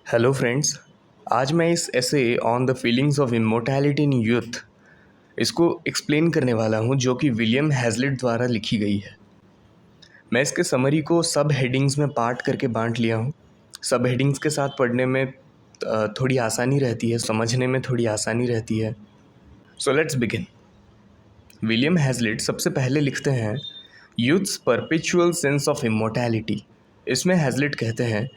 Hello friends. आज मैं इस ऐसे on the feelings of immortality in youth इसको एक्सप्लेन करने वाला हूँ, जो कि विलियम हैज़लिट द्वारा लिखी गई है। मैं इसके समरी को सब हेडिंग्स में पार्ट करके बांट लिया हूँ। सब हेडिंग्स के साथ पढ़ने में थोड़ी आसानी रहती है, समझने में थोड़ी आसानी रहती है। So let's begin. विलियम हैज़लिट सबसे पहले लिखते हैं youths perpetual sense of immortality. इसमें हैज़लिट कहते हैं,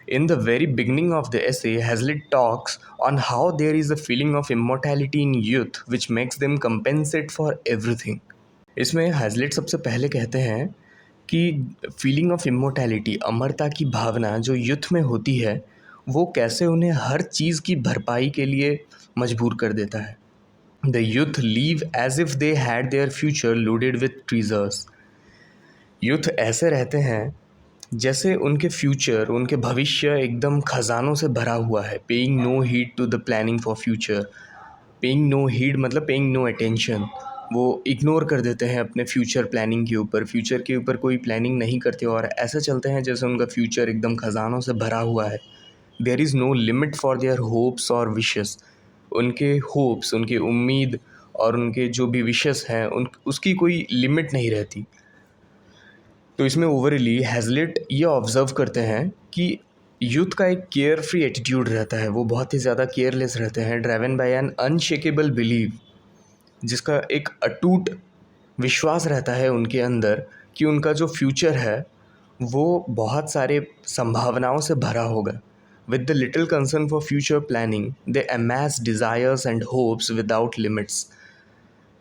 in the very beginning of the essay, Hazlitt talks on how there is a feeling of immortality in youth which makes them compensate for everything. इसमें हैज़लिट सबसे पहले कहते हैं कि फीलिंग ऑफ इमोर्टैलिटी, अमरता की भावना जो यूथ में होती है, वो कैसे उन्हें हर चीज़ की भरपाई के लिए मजबूर कर देता है। The youth live as if they had their future loaded with treasures. Youth ऐसे रहते हैं जैसे उनके फ्यूचर, उनके भविष्य एकदम खजानों से भरा हुआ है। Paying no heed to the planning for future. Paying no heed मतलब पेइंग नो अटेंशन। वो इग्नोर कर देते हैं अपने फ्यूचर प्लानिंग के ऊपर, फ्यूचर के ऊपर कोई प्लानिंग नहीं करते और ऐसे चलते हैं जैसे उनका फ्यूचर एकदम खजानों से भरा हुआ है। There is no limit for their hopes और विशेस। उनके होप्स, उनकी उम्मीद और उनके जो भी विशेस हैं उसकी कोई लिमिट नहीं रहती। तो इसमें ओवरली हैज़लिट ये ऑब्ज़र्व करते हैं कि यूथ का एक केयर फ्री एटीट्यूड रहता है। वो बहुत ही ज़्यादा केयरलेस रहते हैं, driven by an unshakeable believe, जिसका एक अटूट विश्वास रहता है उनके अंदर कि उनका जो फ्यूचर है वो बहुत सारे संभावनाओं से भरा होगा। With the little concern for future planning they Amaze desires and hopes without limits.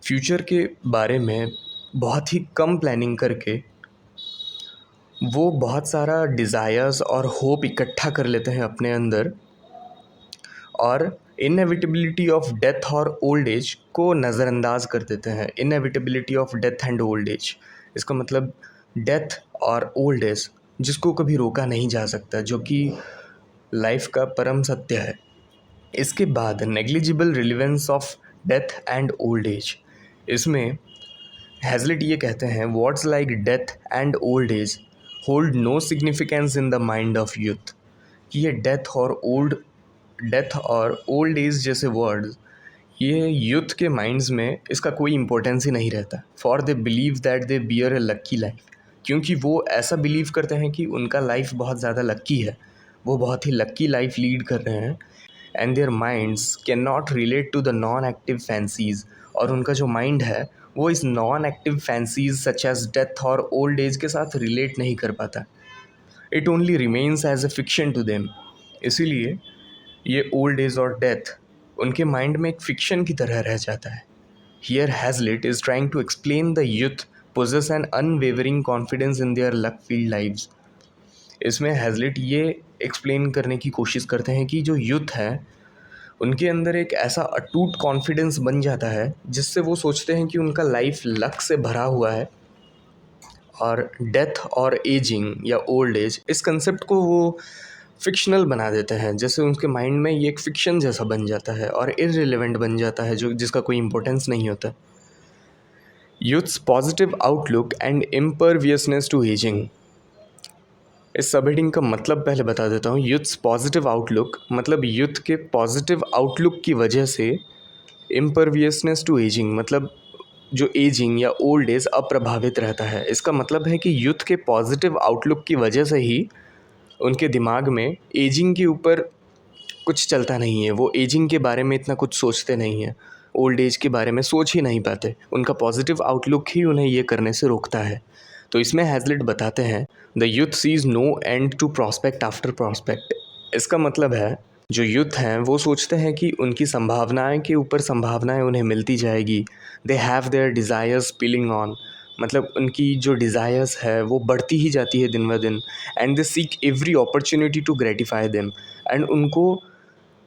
Future के बारे में बहुत ही कम प्लानिंग करके वो बहुत सारा डिज़ायर्स और होप इकट्ठा कर लेते हैं अपने अंदर, और इनएविटेबिलिटी ऑफ डेथ और ओल्ड एज को नज़रअंदाज कर देते हैं। Inevitability of death and old as, इसका मतलब डेथ और ओल्ड एज जिसको कभी रोका नहीं जा सकता, जो कि लाइफ का परम सत्य है। इसके बाद negligible relevance of death and old age. इसमें हैज़लिट ये कहते हैं, words like death and old age hold no significance in the mind of youth. कि ये डेथ और ओल्ड एज जैसे वर्ड्स, ये यूथ के माइंड्स में इसका कोई इम्पोर्टेंस ही नहीं रहता। For they believe that they bear a lucky life, क्योंकि वो ऐसा बिलीव करते हैं कि उनका लाइफ बहुत ज़्यादा लक्की है, वो बहुत ही लक्की लाइफ लीड कर रहे हैं। And their minds can not relate to the non active fancies, और उनका जो माइंड है वो इस non active fancies such as death और ओल्ड एज के साथ रिलेट नहीं कर पाता। It only remains as a fiction to them. इसीलिए ये ओल्ड एज और डेथ उनके माइंड में एक फिक्शन की तरह रह जाता है। Here Hazlitt is trying to explain the youth poses N unwavering confidence in their luck filled lives. इसमें हैज़लिट ये एक्सप्लेन करने की कोशिश करते हैं कि जो यूथ है उनके अंदर एक ऐसा अटूट कॉन्फिडेंस बन जाता है जिससे वो सोचते हैं कि उनका लाइफ लक से भरा हुआ है, और डेथ और एजिंग या ओल्ड एज इस कंसेप्ट को वो फिक्शनल बना देते हैं। जैसे उनके माइंड में ये एक फिक्शन जैसा बन जाता है और इररिलेवेंट बन जाता है, जो जिसका कोई इंपॉर्टेंस नहीं होता। Youth's positive outlook and imperviousness to ageing. इस सब हेडिंग का मतलब पहले बता देता हूँ। यूथ्स पॉजिटिव आउटलुक मतलब यूथ के पॉजिटिव आउटलुक की वजह से इम्परवियसनेस टू एजिंग मतलब जो एजिंग या ओल्ड एज अप्रभावित रहता है। इसका मतलब है कि यूथ के पॉजिटिव आउटलुक की वजह से ही उनके दिमाग में एजिंग के ऊपर कुछ चलता नहीं है। वो एजिंग के बारे में इतना कुछ सोचते नहीं हैं, ओल्ड एज के बारे में सोच ही नहीं पाते। उनका पॉजिटिव आउटलुक ही उन्हें ये करने से रोकता है। तो इसमें हैज़लिट बताते हैं, the youth sees no end to prospect after prospect. इसका मतलब है जो यूथ हैं वो सोचते हैं कि उनकी संभावनाएं के ऊपर संभावनाएं उन्हें मिलती जाएगी। They have their desires piling on, मतलब उनकी जो डिज़ायर्स है वो बढ़ती ही जाती है दिन ब दिन। And they seek every opportunity to gratify them, and उनको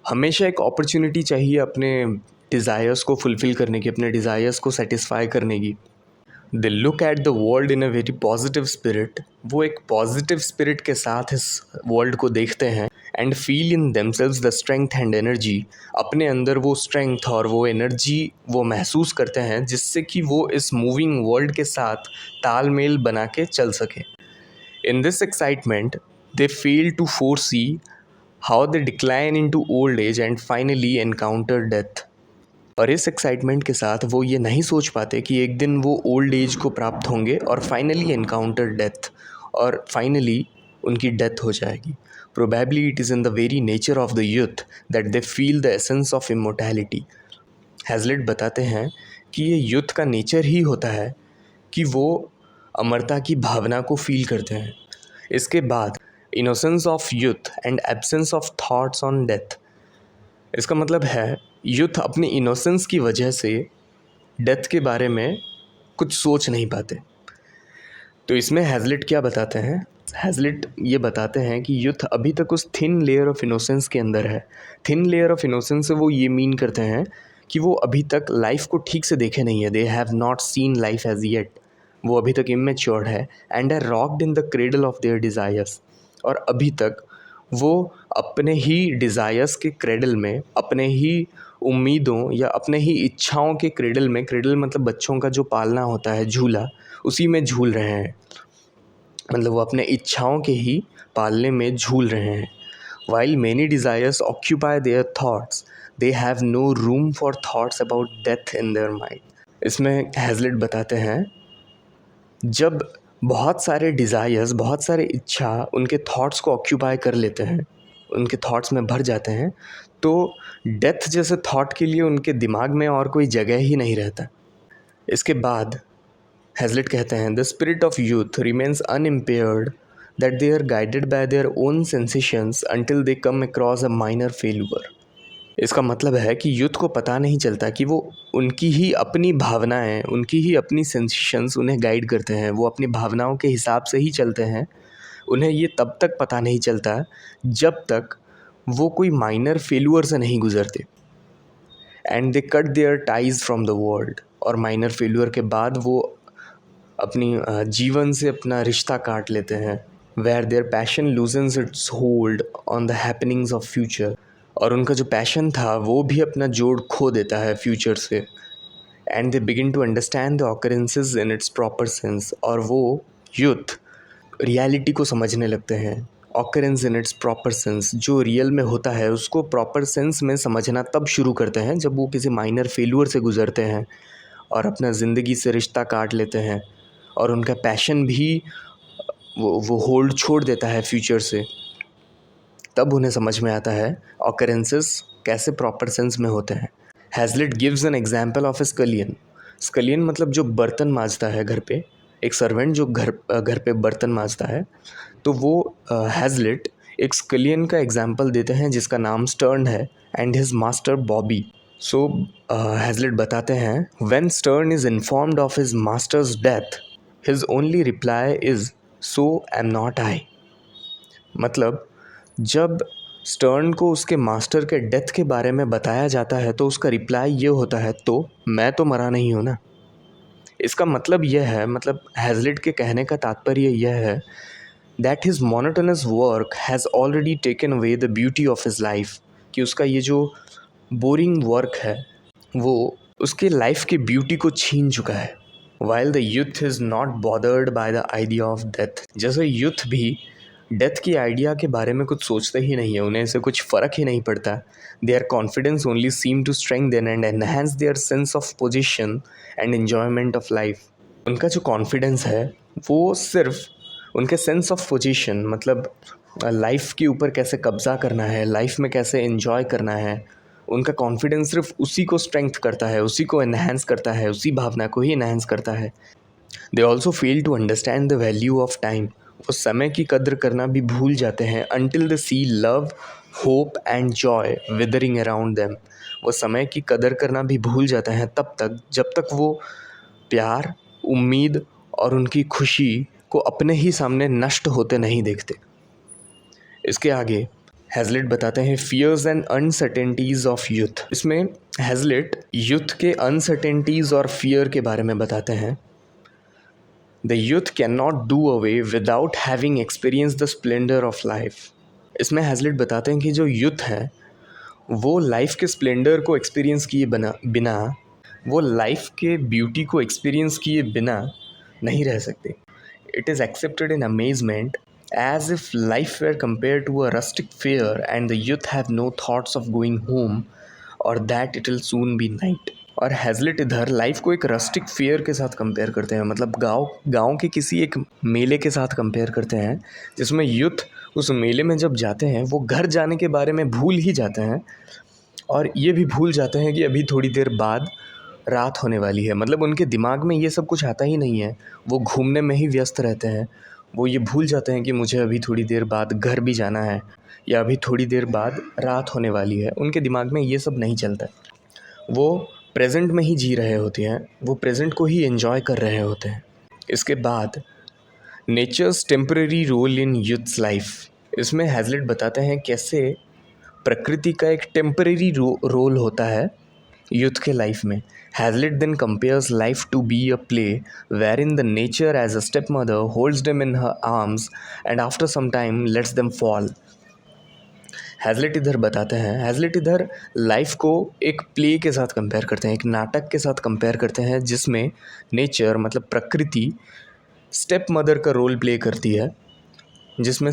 हमेशा एक अपॉर्चुनिटी चाहिए अपने डिज़ायर्स को फुलफ़िल करने की, अपने डिज़ायर्स को सेटिस्फाई करने की। They look at the world in a very positive spirit. वो एक पॉजिटिव स्पिरिट के साथ इस वर्ल्ड को देखते हैं। And feel in themselves the strength and energy. अपने अंदर वो स्ट्रेंथ और वो एनर्जी वो महसूस करते हैं जिससे कि वो इस मूविंग वर्ल्ड के साथ तालमेल बना के चल सकें। In this excitement they fail to foresee how they decline into old age and finally encounter death. और इस एक्साइटमेंट के साथ वो ये नहीं सोच पाते कि एक दिन वो ओल्ड एज को प्राप्त होंगे और फाइनली एनकाउंटर डेथ, और फाइनली उनकी डेथ हो जाएगी। Probably it is in the very nature of the youth that they feel the essence of immortality. Hazlitt बताते हैं कि ये यूथ का नेचर ही होता है कि वो अमरता की भावना को फील करते हैं। इसके बाद innocence of youth and absence of thoughts on death. इसका मतलब है यूथ अपने इनोसेंस की वजह से डेथ के बारे में कुछ सोच नहीं पाते। तो इसमें हैज़लिट क्या बताते हैं? हैज़लिट ये बताते हैं कि यूथ अभी तक उस थिन लेयर ऑफ इनोसेंस के अंदर है। थिन लेयर ऑफ इनोसेंस से वो ये मीन करते हैं कि वो अभी तक लाइफ को ठीक से देखे नहीं है। They have not seen life as yet. वो अभी तक इमेच्योर्ड है and are rocked in the cradle of their desires. और अभी तक वो अपने ही डिज़ायर्स के क्रेडल में, अपने ही उम्मीदों या अपने ही इच्छाओं के क्रेडल में, क्रेडल मतलब बच्चों का जो पालना होता है, झूला, उसी में झूल रहे हैं। मतलब वो अपने इच्छाओं के ही पालने में झूल रहे हैं। While many desires occupy their thoughts, they have no room for thoughts about death in their mind. इसमें हैज़लिट बताते हैं जब बहुत सारे डिज़ायर्स, बहुत सारे इच्छा उनके थॉट्स को ऑक्यूपाई कर लेते हैं, उनके थॉट्स में भर जाते हैं, तो डेथ जैसे थॉट के लिए उनके दिमाग में और कोई जगह ही नहीं रहता। इसके बाद हैज़लिट कहते हैं the spirit of youth remains unimpaired, that they are guided by their own sensations until they come across a minor failure. इसका मतलब है कि यूथ को पता नहीं चलता कि वो उनकी ही अपनी भावनाएं, उनकी ही अपनी सेंसेशंस उन्हें गाइड करते हैं। वो अपनी भावनाओं के हिसाब से ही चलते हैं। उन्हें ये तब तक पता नहीं चलता जब तक वो कोई माइनर फेल्यूर से नहीं गुजरते। And they cut their ties from the world. और माइनर फेल्यूर के बाद वो अपनी जीवन से अपना रिश्ता काट लेते हैं। Where their passion loosens its hold on the happenings of future. और उनका जो पैशन था वो भी अपना जोड़ खो देता है फ्यूचर से। And they begin to understand the occurrences in its proper sense. और वो यूथ रियलिटी को समझने लगते हैं। Occurrence in its proper sense, जो रियल में होता है उसको प्रॉपर सेंस में समझना तब शुरू करते हैं जब वो किसी माइनर फेल्यूर से गुजरते हैं और अपना ज़िंदगी से रिश्ता काट लेते हैं, और उनका पैशन भी वो होल्ड छोड़ देता है फ्यूचर से। तब उन्हें समझ में आता है ऑकरेंसेस कैसे प्रॉपर सेंस में होते हैं। हैज़लिट गिव्स एन एग्जाम्पल ऑफ ए स्कलियन। स्कलियन मतलब जो बर्तन मांजता है घर पे, एक सर्वेंट जो घर पे बर्तन मांजता है। तो वो हैज़लिट एक स्कलियन का एग्जाम्पल देते हैं जिसका नाम स्टर्न है, and his master Bobby. So Hazlitt बताते हैं when Stern is informed of his master's death, his only reply is so am not I. मतलब जब स्टर्न को उसके मास्टर के डेथ के बारे में बताया जाता है तो उसका रिप्लाई ये होता है, तो मैं तो मरा नहीं हूँ ना। इसका मतलब यह है, मतलब हैज़लिट के कहने का तात्पर्य यह है that his monotonous work has already taken away the beauty of his life. कि उसका ये जो बोरिंग वर्क है वो उसके लाइफ की ब्यूटी को छीन चुका है। While the youth is not bothered by the idea of death. जैसे यूथ भी डेथ की आइडिया के बारे में कुछ सोचते ही नहीं है, उन्हें इससे कुछ फ़र्क ही नहीं पड़ता। Their confidence only seem to strengthen and enhance their sense of position and enjoyment of life. उनका जो कॉन्फिडेंस है वो सिर्फ उनके सेंस ऑफ पोजीशन, मतलब लाइफ के ऊपर कैसे कब्ज़ा करना है, लाइफ में कैसे एन्जॉय करना है, उनका कॉन्फिडेंस सिर्फ उसी को स्ट्रेंथ करता है, उसी को एनहांस करता है, उसी भावना को ही एनहांस करता है। They also fail to understand the value of time. वो समय की कद्र करना भी भूल जाते हैं। Until the see love, hope and joy withering around them. वो समय की कदर करना भी भूल जाते हैं तब तक जब तक वो प्यार, उम्मीद और उनकी खुशी को अपने ही सामने नष्ट होते नहीं देखते। इसके आगे हैज़लिट बताते हैं fears and uncertainties of youth. इसमें हैज़लिट यूथ के अनसर्टेनिटीज़ और फियर के बारे में बताते हैं। The youth can not do away without having experience the splendour of life. इसमें हैज़लिट बताते हैं कि जो यूथ है वो लाइफ के स्प्लेंडर को एक्सपीरियंस किए बिना वो लाइफ के ब्यूटी को एक्सपीरियंस किए बिना नहीं रह सकते। It is accepted in amazement as if life were compared to a rustic fair and the youth have no thoughts of going home or that it will soon be night। और हैज़लिट इधर life को एक rustic fair के साथ compare करते हैं, मतलब गांव गांव के किसी एक मेले के साथ कंपेयर करते हैं जिसमें यूथ उस मेले में जब जाते हैं वो घर जाने के बारे में भूल ही जाते हैं और ये भी भूल जाते हैं कि अभी थोड़ी देर बाद रात होने वाली है। मतलब उनके दिमाग में ये सब कुछ आता ही नहीं है, वो घूमने में ही व्यस्त रहते हैं। वो ये भूल जाते हैं कि मुझे अभी थोड़ी देर बाद घर भी जाना है या अभी थोड़ी देर बाद रात होने वाली है। उनके दिमाग में ये सब नहीं चलता, वो प्रेजेंट में ही जी रहे होते हैं, वो प्रेजेंट को ही एंजॉय कर रहे होते हैं। इसके बाद nature's temporary role in youth's life. इसमें हैज़लिट बताते हैं कैसे प्रकृति का एक टेम्पररी रोल होता है यूथ के लाइफ में। Hazlitt then compares life to be a play wherein the nature as a step mother holds them in her arms and after some time lets them fall. Hazlitt इधर बताते हैं, हैज़लिट इधर life को एक play के साथ compare करते हैं, एक नाटक के साथ कंपेयर करते हैं जिसमें नेचर मतलब प्रकृति स्टेप मदर का रोल प्ले करती है, जिसमें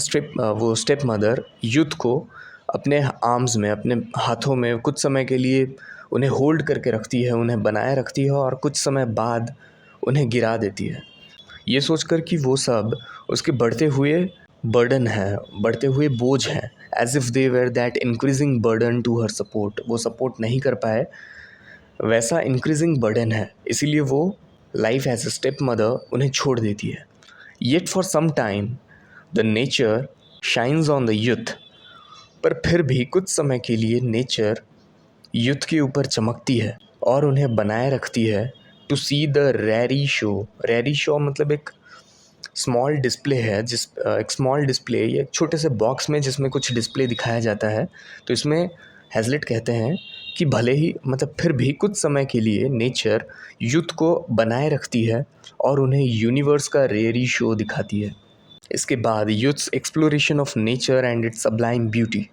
वो स्टेप मदर यूथ को अपने आर्म्स में, अपने हाथों में कुछ समय के लिए उन्हें होल्ड करके रखती है, उन्हें बनाए रखती है और कुछ समय बाद उन्हें गिरा देती है, ये सोचकर कि वो सब उसके बढ़ते हुए बर्डन है, बढ़ते हुए बोझ हैं, as if they were that increasing burden to her support. वो सपोर्ट नहीं कर पाए, वैसा इंक्रीजिंग बर्डन है, इसीलिए वो life as a step mother उन्हें छोड़ देती है। Yet for some time the nature shines on the youth. पर फिर भी कुछ समय के लिए नेचर यूथ के ऊपर चमकती है और उन्हें बनाए रखती है to see the raree show. Raree show मतलब एक स्मॉल डिस्प्ले है, एक स्मॉल डिस्प्ले या एक छोटे से बॉक्स में जिसमें कुछ डिस्प्ले दिखाया जाता है। तो इसमें हैज़लिट कहते हैं कि भले ही मतलब फिर भी कुछ समय के लिए नेचर यूथ को बनाए रखती है और उन्हें यूनिवर्स का रेयरी शो दिखाती है। इसके बाद youths exploration of nature and it's sublime beauty.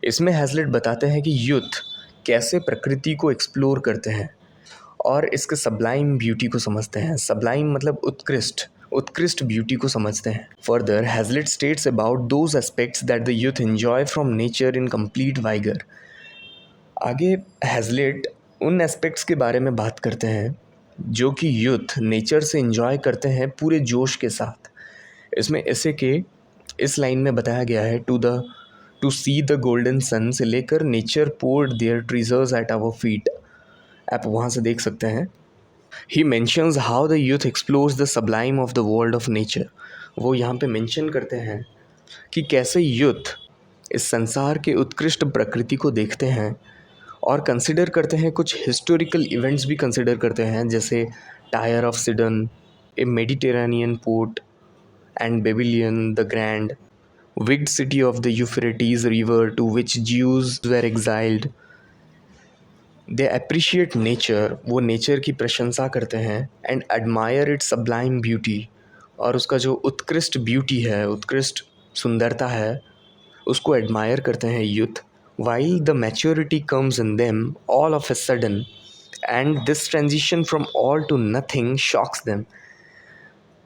इसमें हैज़लिट बताते हैं कि यूथ कैसे प्रकृति को एक्सप्लोर करते हैं और इसके सब्लाइम ब्यूटी को समझते हैं। सब्लाइम मतलब उत्कृष्ट ब्यूटी को समझते हैं। Further Hazlitt states about those aspects that the youth enjoy from nature in complete vigour. आगे हैज़लिट उन एस्पेक्ट्स के बारे में बात करते हैं जो कि यूथ नेचर से एंजॉय करते हैं पूरे जोश के साथ। इसमें ऐसे के इस लाइन में बताया गया है to see the golden sun से लेकर nature poured their treasures at our feet. आप वहाँ से देख सकते हैं। He mentions how the youth explores the sublime of the world of nature. वो यहाँ पे मेंशन करते हैं कि कैसे यूथ इस संसार के उत्कृष्ट प्रकृति को देखते हैं और कंसिडर करते हैं, कुछ हिस्टोरिकल इवेंट्स भी कंसिडर करते हैं, जैसे Tyre of Sidon, a Mediterranean port and Babylon the grand, wigged city of the Euphrates river to which Jews were exiled. They appreciate nature, वो नेचर की प्रशंसा करते हैं, and admire its sublime beauty, और उसका जो उत्कृष्ट ब्यूटी है, उत्कृष्ट सुंदरता है, उसको एडमायर करते हैं youth. While the maturity comes in them all of a sudden and this transition from all to nothing shocks them.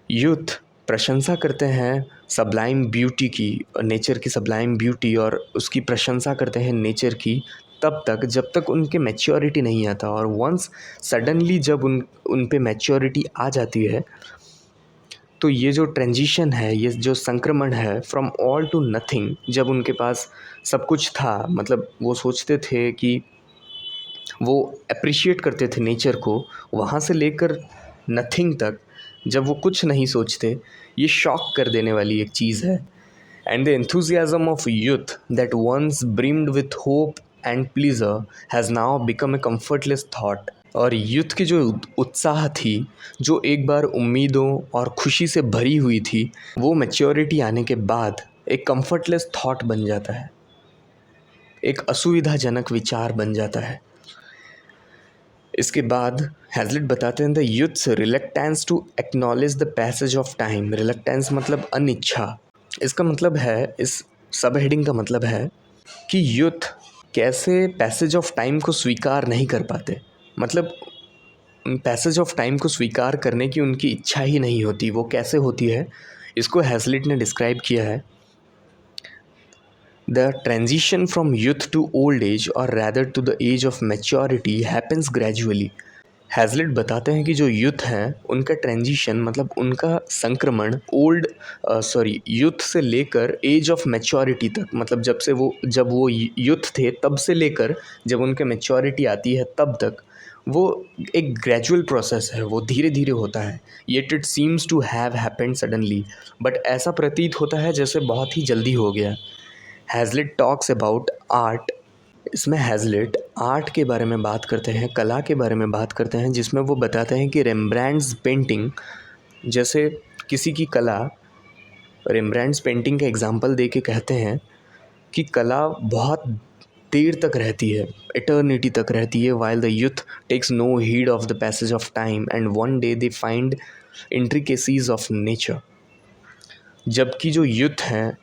Youth प्रशंसा करते हैं सब्लाइम ब्यूटी की, नेचर की सब्लाइम ब्यूटी, और उसकी प्रशंसा करते हैं नेचर की तब तक जब तक उनके मैच्योरिटी नहीं आता, और वंस सडनली जब उन पे मैच्योरिटी आ जाती है तो ये जो ट्रांजिशन है, ये जो संक्रमण है फ्रॉम ऑल टू नथिंग, जब उनके पास सब कुछ था, मतलब वो सोचते थे कि वो अप्रिशिएट करते थे नेचर को, वहाँ से लेकर नथिंग तक जब वो कुछ नहीं सोचते, ये शॉक कर देने वाली एक चीज़ है। And the enthusiasm of youth that once brimmed with hope and pleasure has now become a comfortless thought. और यूथ की जो उत्साह थी, जो एक बार उम्मीदों और खुशी से भरी हुई थी, वो मैच्योरिटी आने के बाद एक कम्फर्टलेस थॉट बन जाता है, एक असुविधाजनक विचार बन जाता है। इसके बाद हैज़लिट बताते हैं the youth's reluctance to acknowledge the passage of time. Reluctance मतलब अनिच्छा। इसका मतलब है, इस सब हेडिंग का मतलब है कि यूथ कैसे पैसेज ऑफ टाइम को स्वीकार नहीं कर पाते, मतलब पैसेज ऑफ टाइम को स्वीकार करने की उनकी इच्छा ही नहीं होती। वो कैसे होती है, इसको हैज़लिट ने डिस्क्राइब किया है, the transition from youth to old age और rather to the age of maturity happens gradually. Hazlitt बताते हैं कि जो यूथ हैं उनका ट्रांजिशन मतलब उनका संक्रमण यूथ से लेकर एज ऑफ मैच्योरिटी तक, मतलब जब वो यूथ थे तब से लेकर जब उनके मैच्योरिटी आती है तब तक, वो एक ग्रेजुअल प्रोसेस है, वो धीरे धीरे होता है। Yet it seems to have happened suddenly, but ऐसा प्रतीत होता है जैसे बहुत ही जल्दी हो गया। हैज़लिट टॉक्स अबाउट आर्ट। इसमें हैज़लिट आर्ट के बारे में बात करते हैं, कला के बारे में बात करते हैं, जिसमें वो बताते हैं कि रेम्ब्रांड्स पेंटिंग जैसे किसी की कला, रेम्ब्रांड्स पेंटिंग का एग्जांपल दे के कहते हैं कि कला बहुत देर तक रहती है, इटर्निटी तक रहती है, while the youth takes no heed of the passage of time and one day they find intricacies of nature. जबकि जो यूथ हैं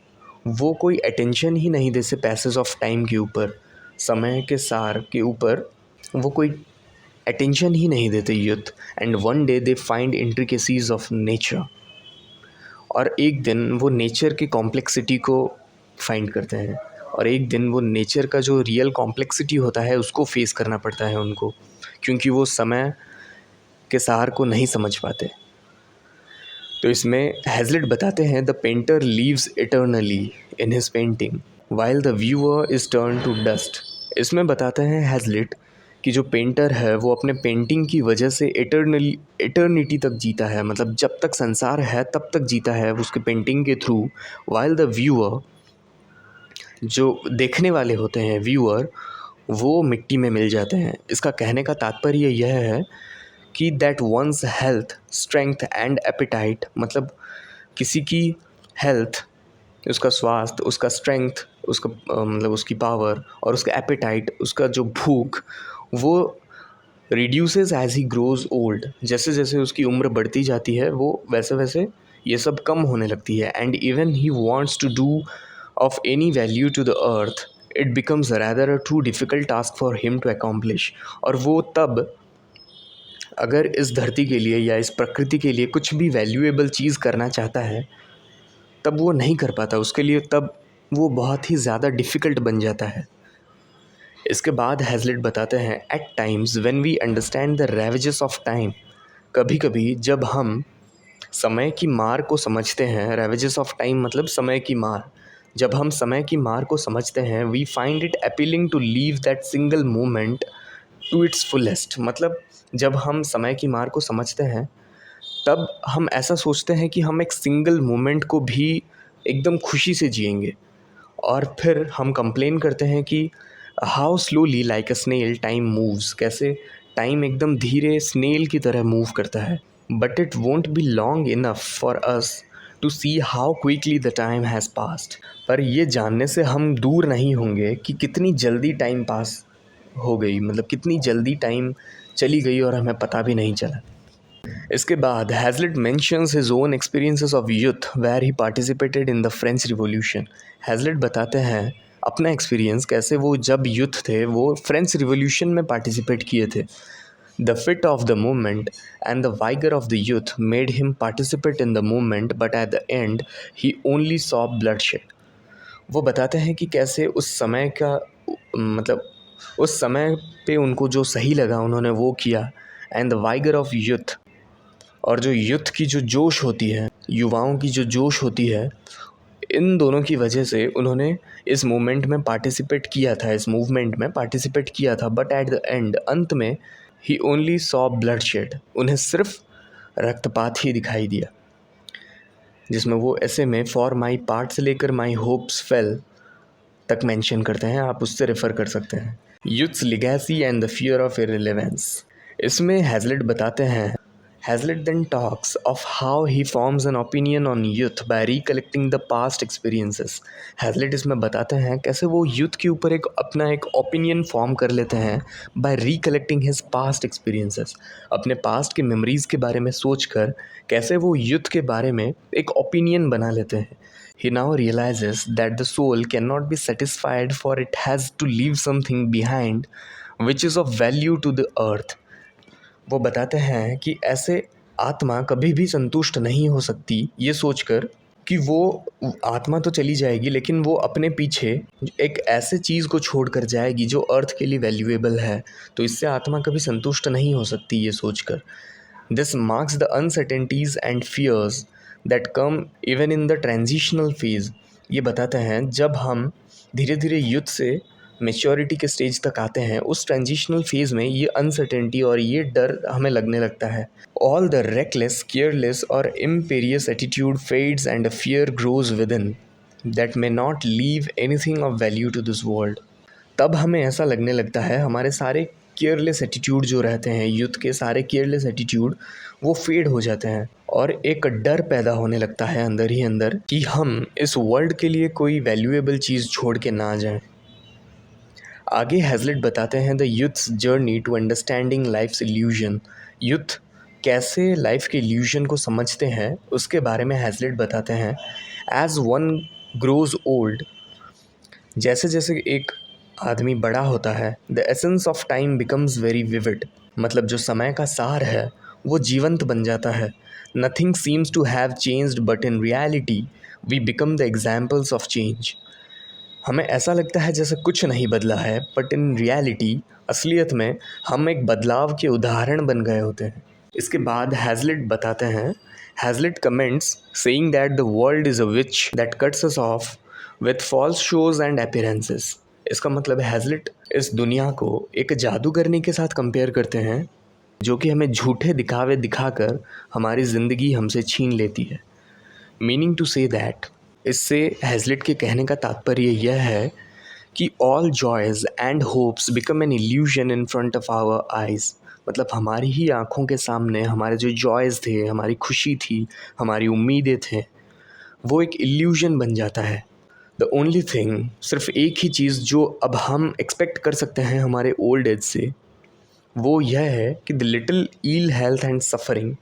वो कोई अटेंशन ही नहीं देते पैसेज ऑफ टाइम के ऊपर, समय के सार के ऊपर वो कोई अटेंशन ही नहीं देते youth. And one day they find intricacies of nature, और एक दिन वो नेचर की कॉम्प्लेक्सिटी को फाइंड करते हैं, और एक दिन वो नेचर का जो रियल कॉम्प्लेक्सिटी होता है उसको फेस करना पड़ता है उनको, क्योंकि वो समय के सार को नहीं समझ पाते। तो इसमें हैज़लिट बताते हैं the painter lives eternally in his painting while the viewer is turn to dust. इसमें बताते हैं हैज़लिट कि जो पेंटर है वो अपने पेंटिंग की वजह से इटर्निटी तक जीता है, मतलब जब तक संसार है तब तक जीता है उसके पेंटिंग के थ्रू। वाइल द व्यूअर, जो देखने वाले होते हैं व्यूअर, वो मिट्टी में मिल जाते हैं। इसका कहने का तात्पर्य यह है कि that once health, strength and appetite, मतलब किसी की हेल्थ, उसका स्वास्थ्य, उसका स्ट्रेंथ, उसका मतलब उसकी पावर, और उसका एपिटाइट, उसका जो भूख, वो reduces as he grows old. जैसे जैसे उसकी उम्र बढ़ती जाती है वो वैसे वैसे ये सब कम होने लगती है। And even he wants to do of any value to the earth, it becomes rather a too difficult task for him to accomplish. और वो तब अगर इस धरती के लिए या इस प्रकृति के लिए कुछ भी वैल्यूएबल चीज़ करना चाहता है तब वो नहीं कर पाता, उसके लिए तब वो बहुत ही ज़्यादा डिफ़िकल्ट बन जाता है। इसके बाद हैज़लिट बताते हैं at times when we understand the ravages of time, कभी कभी जब हम समय की मार को समझते हैं, रैवेजेस ऑफ टाइम मतलब समय की मार, जब हम समय की मार को समझते हैं, we find it appealing to leave that single moment to its fullest. मतलब जब हम समय की मार को समझते हैं तब हम ऐसा सोचते हैं कि हम एक सिंगल मोमेंट को भी एकदम खुशी से जिएंगे, और फिर हम कंप्लेन करते हैं कि how slowly like a snail time moves, कैसे टाइम एकदम धीरे स्नेल की तरह मूव करता है। But it won't be long enough for us to see how quickly the time has passed. पर ये जानने से हम दूर नहीं होंगे कि कितनी जल्दी टाइम पास हो गई, मतलब कितनी जल्दी टाइम चली गई और हमें पता भी नहीं चला। इसके बाद Hazlitt mentions his own experiences of youth where he participated in the French Revolution. Hazlitt बताते हैं अपना एक्सपीरियंस, कैसे वो जब यूथ थे वो फ्रेंच रिवॉल्यूशन में पार्टिसिपेट किए थे। The fit of the movement and the vigour of the youth made him participate in the movement, but at the and he only saw bloodshed. वो बताते हैं कि कैसे उस समय का मतलब उस समय पे उनको जो सही लगा उन्होंने वो किया। And the vigour of youth, और जो यूथ की जो जोश होती है, युवाओं की जो जोश होती है, इन दोनों की वजह से उन्होंने इस मूवमेंट में पार्टिसिपेट किया था, इस मूवमेंट में पार्टिसिपेट किया था। बट एट द एंड, अंत में, ही ओनली सॉ ब्लडशेड, उन्हें सिर्फ रक्तपात ही दिखाई दिया। जिसमें वो ऐसे में फॉर माई पार्ट से लेकर माई होप्स फेल तक मेंशन करते हैं, आप उससे रेफ़र कर सकते हैं। Youths legacy and the fear of इररिलेवेंस। इसमें हैज़लिट बताते हैं, हैज़लिट then talks of how he forms an opinion on youth by recollecting the past experiences। हैज़लिट इसमें बताते हैं कैसे वो यूथ के ऊपर अपना एक ओपिनियन फॉर्म कर लेते हैं by recollecting his past experiences। अपने पास्ट के मेमोरीज़ के बारे में सोचकर कैसे वो यूथ के बारे में एक ओपिनियन बना लेते हैं। He now realizes that the soul cannot be satisfied, for it has to leave something behind which is of value to the earth। वो बताते हैं कि ऐसे आत्मा कभी भी संतुष्ट नहीं हो सकती ये सोचकर कि वो आत्मा तो चली जाएगी लेकिन वो अपने पीछे एक ऐसे चीज़ को छोड़ कर जाएगी जो अर्थ के लिए वैल्यूएबल है। तो इससे आत्मा कभी संतुष्ट नहीं हो सकती ये सोचकर। This marks the uncertainties and fears that come even in the transitional phase. ये बताते हैं जब हम धीरे धीरे युद्ध से मेच्योरिटी के स्टेज तक आते हैं, उस ट्रांजिशनल फेज में ये अनसर्टेनिटी और ये डर हमें लगने लगता है। ऑल द रेकलेस, केयरलेस और imperious attitude fades and a fear grows within that may not leave anything of value to this world. तब हमें ऐसा लगने लगता है हमारे सारे केयरलेस एटीट्यूड जो रहते हैं, यूथ के सारे केयरलेस एटीट्यूड वो फेड हो जाते हैं और एक डर पैदा होने लगता है अंदर ही अंदर कि हम इस वर्ल्ड के लिए कोई वैल्यूएबल चीज़ छोड़ के ना जाएं। आगे हैज़लिट बताते हैं the youth's journey to understanding life's illusion. Youth कैसे लाइफ के इल्यूजन को समझते हैं उसके बारे में हैज़लिट बताते हैं। एज वन ग्रोज ओल्ड, जैसे जैसे एक आदमी बड़ा होता है, the essence of time becomes very vivid. मतलब जो समय का सार है वो जीवंत बन जाता है। Nothing seems to have changed but in reality we become the examples of change. हमें ऐसा लगता है जैसे कुछ नहीं बदला है, बट इन रियलिटी, असलियत में हम एक बदलाव के उदाहरण बन गए होते हैं। इसके बाद हैज़लिट बताते हैं, Hazlitt comments saying that the world is a witch that cuts us off with false shows and appearances. इसका मतलब हैज़लिट इस दुनिया को एक जादूगरनी के साथ कंपेयर करते हैं जो कि हमें झूठे दिखावे दिखाकर हमारी ज़िंदगी हमसे छीन लेती है। मीनिंग टू से दैट, इससे हैज़लिट के कहने का तात्पर्य यह है कि all joys and hopes become an illusion in front of our eyes. मतलब हमारी ही आँखों के सामने हमारे जो जॉयज़ थे, हमारी खुशी थी, हमारी उम्मीदें थे, वो एक इल्यूजन बन जाता है। द ओनली थिंग, सिर्फ एक ही चीज़ जो अब हम एक्सपेक्ट कर सकते हैं हमारे ओल्ड एज से, वो यह है कि the little ill health and suffering,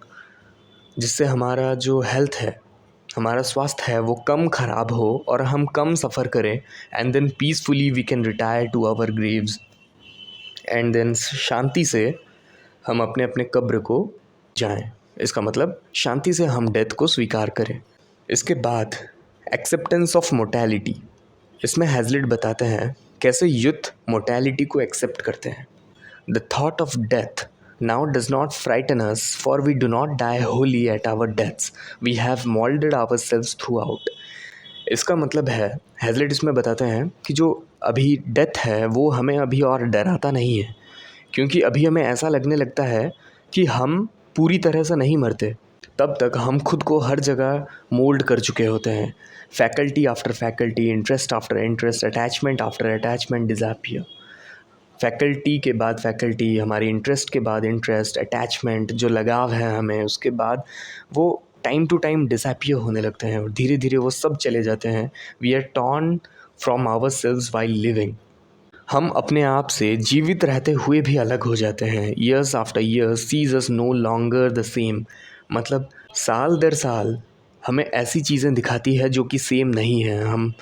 जिससे हमारा जो हेल्थ है, हमारा स्वास्थ्य है, वो कम ख़राब हो और हम कम सफ़र करें, and then peacefully we can retire to our graves, and then शांति से हम अपने अपने कब्र को जाएं। इसका मतलब शांति से हम डेथ को स्वीकार करें। इसके बाद एक्सेप्टेंस ऑफ मोर्टेलिटी। इसमें हैज़लिट बताते हैं कैसे यूथ मोर्टेलिटी को एक्सेप्ट करते हैं। The thought of death now does not frighten us, for we do not die wholly at our deaths. We have molded ourselves throughout. इसका मतलब है, हैज़लिट इसमें बताते हैं कि जो अभी डेथ है वो हमें अभी और डराता नहीं है, क्योंकि अभी हमें ऐसा लगने लगता है कि हम पूरी तरह से नहीं मरते। तब तक हम खुद को हर जगह मोल्ड कर चुके होते हैं। Faculty after faculty, interest after interest, attachment after attachment disappear. Faculty के बाद फैकल्टी, हमारी इंटरेस्ट के बाद इंटरेस्ट, अटैचमेंट जो लगाव है हमें, उसके बाद वो टाइम टू टाइम डिसअपीयर होने लगते हैं और धीरे धीरे वो सब चले जाते हैं। We are torn from our selves while living. हम अपने आप से जीवित रहते हुए भी अलग हो जाते हैं। Years after years sees us no longer the same. मतलब साल दर साल हमें ऐसी चीज़ें दिखाती है जो कि सेम नहीं है। हम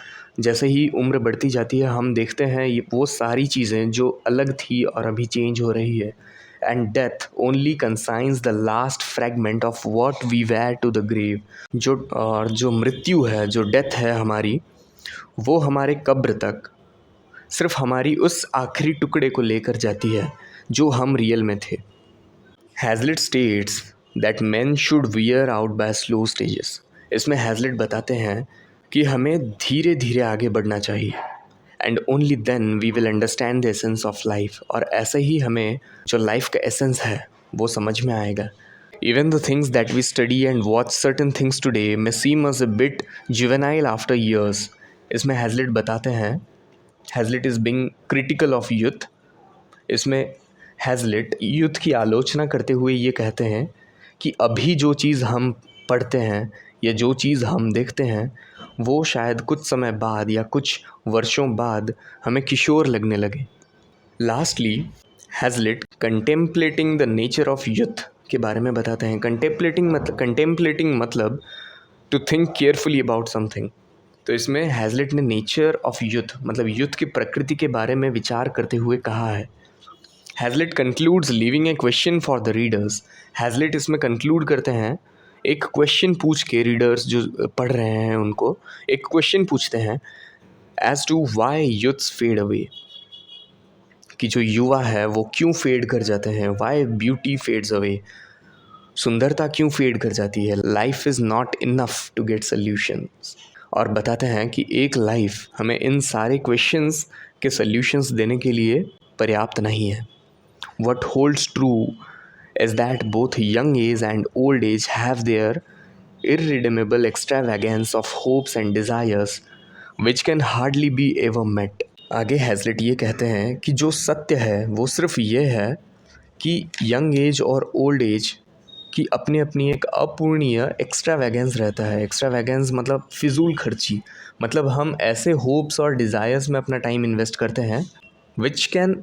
जैसे ही उम्र बढ़ती जाती है हम देखते हैं ये वो सारी चीज़ें जो अलग थी और अभी चेंज हो रही है। And death only consigns the last fragment of what we were to the grave. जो मृत्यु है, जो डेथ है हमारी, वो हमारे कब्र तक सिर्फ हमारी उस आखिरी टुकड़े को लेकर जाती है जो हम रियल में थे। Hazlitt states that man should wear out by slow stages. इसमें हैज़लिट बताते हैं कि हमें धीरे धीरे आगे बढ़ना चाहिए, and only then we will understand the essence of life. और ऐसे ही हमें जो लाइफ का एसेंस है वो समझ में आएगा। Even the things that we study and watch certain things today may seem as a bit juvenile after years. इसमें हैज़लिट बताते हैं, Hazlitt is being critical of youth. इसमें हैज़लिट यूथ की आलोचना करते हुए ये कहते हैं कि अभी जो चीज़ हम पढ़ते हैं या जो चीज़ हम देखते हैं वो शायद कुछ समय बाद या कुछ वर्षों बाद हमें किशोर लगने लगे। Lastly Hazlitt contemplating the nature of youth के बारे में बताते हैं। कंटेम्पलेटिंग मतलब to think carefully about something. तो इसमें हैज़लिट ने नेचर ऑफ यूथ मतलब यूथ की प्रकृति के बारे में विचार करते हुए कहा है। Hazlitt concludes leaving a question for the readers. Hazlitt इसमें कंक्लूड करते हैं एक क्वेश्चन पूछ के रीडर्स जो पढ़ रहे हैं उनको एक क्वेश्चन पूछते हैं as to why youths fade away, कि जो युवा है वो क्यों फेड कर जाते हैं, वाई ब्यूटी फेड्स अवे, सुंदरता क्यों फेड कर जाती है, life is not enough to get solutions. और बताते हैं कि एक लाइफ हमें इन सारे क्वेश्चंस के सल्यूशंस देने के लिए पर्याप्त नहीं है। What holds true is that both young age and old age have their irredeemable extravagance of hopes and desires which can hardly be ever met। आगे हैज़लिट ये कहते हैं कि जो सत्य है वो सिर्फ ये है कि यंग एज और ओल्ड एज की अपनी अपनी एक अपूर्णीय एक्स्ट्रावैगेंस रहता है। एक्स्ट्रावैगेंस मतलब फिजूल खर्ची, मतलब हम ऐसे होप्स और डिज़ायर्स में अपना टाइम इन्वेस्ट करते हैं which can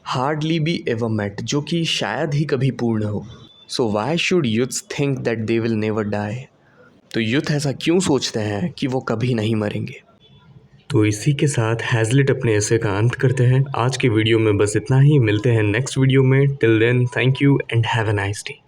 hardly be ever met, जो कि शायद ही कभी पूर्ण हो। So why should youths think that they will never die, तो यूथ ऐसा क्यों सोचते हैं कि वो कभी नहीं मरेंगे। तो इसी के साथ हैज़लिट अपने ऐसे का अंत करते हैं। आज के वीडियो में बस इतना ही, मिलते हैं नेक्स्ट वीडियो में। Till then thank you and have a nice day.